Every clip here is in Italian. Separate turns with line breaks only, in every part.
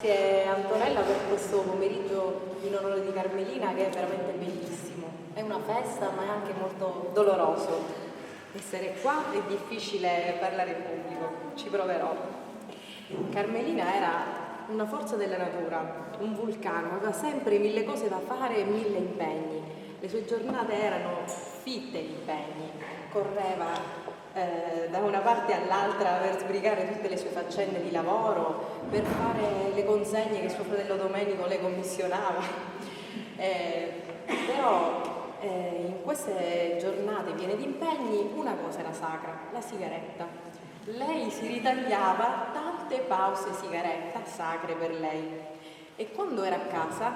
Grazie Antonella per questo pomeriggio in onore di Carmelina che è veramente bellissimo. È una festa ma è anche molto doloroso essere qua, è difficile parlare in pubblico, ci proverò. Carmelina era una forza della natura, un vulcano, aveva sempre mille cose da fare e mille impegni. Le sue giornate erano fitte di impegni, correva da una parte all'altra per sbrigare tutte le sue faccende di lavoro, per fare le consegne che suo fratello Domenico le commissionava. Però in queste giornate piene di impegni una cosa era sacra, la sigaretta. Lei si ritagliava tante pause sigaretta sacre per lei e quando era a casa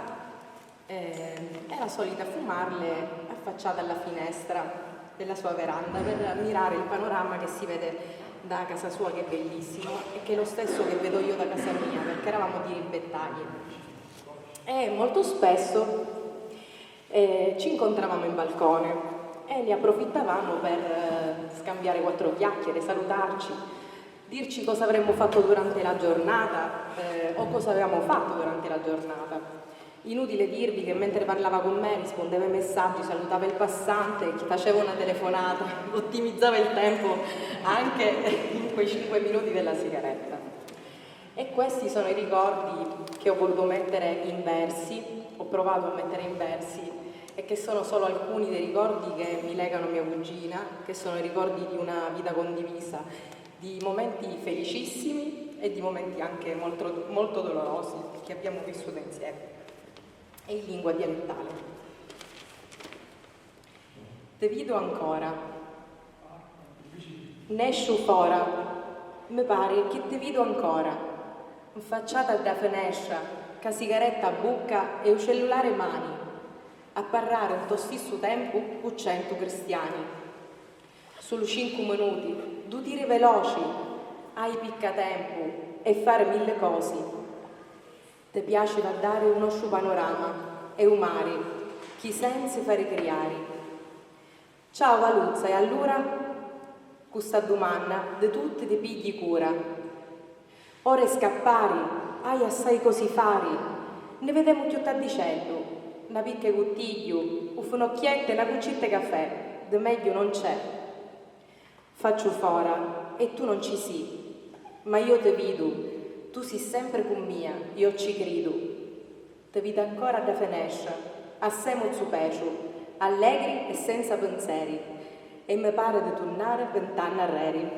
era solita fumarle affacciata alla finestra della sua veranda per ammirare il panorama che si vede da casa sua, che è bellissimo, e che è lo stesso che vedo io da casa mia, perché eravamo dirimpettai. E molto spesso ci incontravamo in balcone e ne approfittavamo per scambiare quattro chiacchiere, salutarci, dirci cosa avremmo fatto durante la giornata o cosa avevamo fatto durante la giornata. Inutile dirvi che mentre parlava con me rispondeva ai messaggi, salutava il passante, chi faceva una telefonata, ottimizzava il tempo anche in quei 5 minuti della sigaretta. E questi sono i ricordi che ho voluto mettere in versi, ho provato a mettere in versi, e che sono solo alcuni dei ricordi che mi legano a mia cugina, che sono i ricordi di una vita condivisa, di momenti felicissimi e di momenti anche molto, molto dolorosi che abbiamo vissuto insieme. E in lingua dialettale. Te vedo ancora, nescio fora, mi pare che te vedo ancora, affacciata da finestra, ca sigaretta a bocca e un cellulare in mani, a parlare un to stesso tempo con 100 cristiani. Solo 5 minuti, 2 tiri veloci, hai piccatempo e fare 1000 cose. Ti piaceva dare un nostro panorama e un mare, chi senza fare criari. Ciao Valuzza, e allora? Questa domanda di tutti ti pigli cura. Ora scappari, hai assai così fari, ne vediamo più tardicello, una picca cottiglio, un finocchietto e una cuccetta caffè, di meglio non c'è. Faccio fora e tu non ci sei, ma io ti vedo. Tu sei sempre con mia, io ci credo. Te vedo ancora da finestra, assai molto pecio, allegri e senza pensieri, e mi pare di tornare 20 anni arreri.